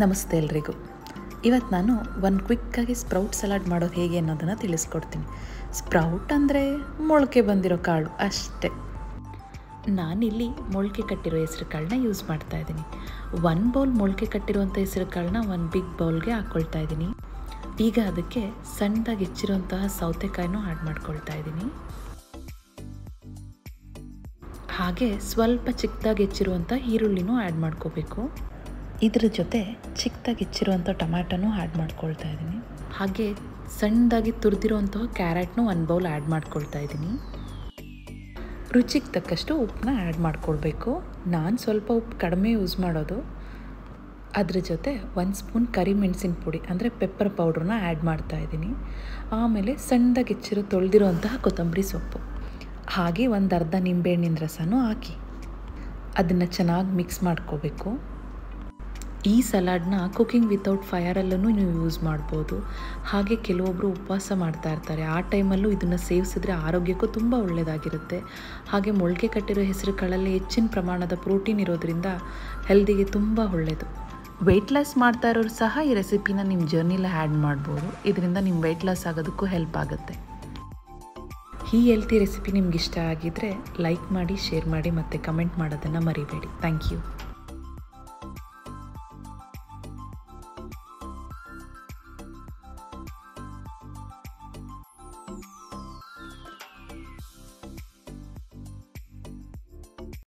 ನಮಸ್ತೆ ಎಲ್ರಿಗೂ. ಇವತ್ತು ನಾನು ಒಂದು ಕ್ವಿಕ್ಕಾಗಿ ಸ್ಪ್ರೌಟ್ ಸಲಾಡ್ ಮಾಡೋದು ಹೇಗೆ ಅನ್ನೋದನ್ನು ತಿಳಿಸ್ಕೊಡ್ತೀನಿ. ಸ್ಪ್ರೌಟ್ ಅಂದರೆ ಮೊಳಕೆ ಬಂದಿರೋ ಕಾಳು ಅಷ್ಟೇ. ನಾನಿಲ್ಲಿ ಮೊಳಕೆ ಕಟ್ಟಿರೋ ಹೆಸರು ಕಾಳನ್ನ ಯೂಸ್ ಮಾಡ್ತಾಯಿದ್ದೀನಿ. 1 ಬೌಲ್ ಮೊಳಕೆ ಕಟ್ಟಿರುವಂಥ ಹೆಸರು ಕಾಳನ್ನ 1 ಬಿಗ್ ಬೌಲ್ಗೆ ಹಾಕ್ಕೊಳ್ತಾ ಇದ್ದೀನಿ. ಈಗ ಅದಕ್ಕೆ ಸಣ್ಣದಾಗಿ ಹೆಚ್ಚಿರುವಂತಹ ಸೌತೆಕಾಯಿನೂ ಆ್ಯಡ್ ಮಾಡ್ಕೊಳ್ತಾ ಇದ್ದೀನಿ. ಹಾಗೆ ಸ್ವಲ್ಪ ಚಿಕ್ಕದಾಗಿ ಹೆಚ್ಚಿರುವಂಥ ಈರುಳ್ಳಿನೂ ಆ್ಯಡ್ ಮಾಡ್ಕೋಬೇಕು. ಇದ್ರ ಜೊತೆ ಚಿಕ್ಕದಾಗಿ ಹೆಚ್ಚಿರುವಂಥ ಟೊಮ್ಯಾಟೊನೂ ಆ್ಯಡ್ ಮಾಡ್ಕೊಳ್ತಾ ಇದ್ದೀನಿ. ಹಾಗೆ ಸಣ್ಣದಾಗಿ ತುರಿದಿರುವಂತಹ ಕ್ಯಾರೆಟ್ನೂ 1 ಬೌಲ್ ಆ್ಯಡ್ ಮಾಡ್ಕೊಳ್ತಾ ಇದ್ದೀನಿ. ರುಚಿಗೆ ತಕ್ಕಷ್ಟು ಉಪ್ಪನ್ನ ಆ್ಯಡ್ ಮಾಡ್ಕೊಳ್ಬೇಕು. ನಾನು ಸ್ವಲ್ಪ ಉಪ್ಪು ಕಡಿಮೆ ಯೂಸ್ ಮಾಡೋದು. ಅದ್ರ ಜೊತೆ 1 ಸ್ಪೂನ್ ಕರಿಮೆಣಸಿನ ಪುಡಿ ಅಂದರೆ ಪೆಪ್ಪರ್ ಪೌಡ್ರನ್ನ ಆ್ಯಡ್ ಮಾಡ್ತಾ ಇದ್ದೀನಿ. ಆಮೇಲೆ ಸಣ್ಣದಾಗಿ ಹೆಚ್ಚಿರೋ ತೊಳೆದಿರುವಂತಹ ಕೊತ್ತಂಬರಿ ಸೊಪ್ಪು, ಹಾಗೆ ಒಂದು ಅರ್ಧ ನಿಂಬೆಹಣ್ಣಿನ ರಸನೂ ಹಾಕಿ ಅದನ್ನು ಚೆನ್ನಾಗಿ ಮಿಕ್ಸ್ ಮಾಡ್ಕೋಬೇಕು. ಈ ಸಲಾಡ್ನ ಕುಕಿಂಗ್ ವಿತೌಟ್ ಫೈರಲ್ಲೂ ನೀವು ಯೂಸ್ ಮಾಡ್ಬೋದು. ಹಾಗೆ ಕೆಲವೊಬ್ಬರು ಉಪವಾಸ ಮಾಡ್ತಾ ಇರ್ತಾರೆ, ಆ ಟೈಮಲ್ಲೂ ಇದನ್ನು ಸೇವಿಸಿದ್ರೆ ಆರೋಗ್ಯಕ್ಕೂ ತುಂಬ ಒಳ್ಳೆಯದಾಗಿರುತ್ತೆ. ಹಾಗೆ ಮೊಳಕೆ ಕಟ್ಟಿರೋ ಹೆಸರು ಕಾಳಲ್ಲಿ ಹೆಚ್ಚಿನ ಪ್ರಮಾಣದ ಪ್ರೋಟೀನ್ ಇರೋದ್ರಿಂದ ಹೆಲ್ದಿಗೆ ತುಂಬ ಒಳ್ಳೆಯದು. ವೆಯ್ಟ್ ಲಾಸ್ ಮಾಡ್ತಾ ಇರೋರು ಸಹ ಈ ರೆಸಿಪಿನ ನಿಮ್ಮ ಜರ್ನಿಲಿ ಆ್ಯಡ್ ಮಾಡ್ಬೋದು. ಇದರಿಂದ ನಿಮ್ಮ ವೆಯ್ಟ್ ಲಾಸ್ ಆಗೋದಕ್ಕೂ ಹೆಲ್ಪ್ ಆಗುತ್ತೆ. ಈ ಹೆಲ್ತಿ ರೆಸಿಪಿ ನಿಮ್ಗೆ ಇಷ್ಟ ಆಗಿದ್ದರೆ ಲೈಕ್ ಮಾಡಿ, ಶೇರ್ ಮಾಡಿ ಮತ್ತು ಕಮೆಂಟ್ ಮಾಡೋದನ್ನು ಮರಿಬೇಡಿ. Thank you.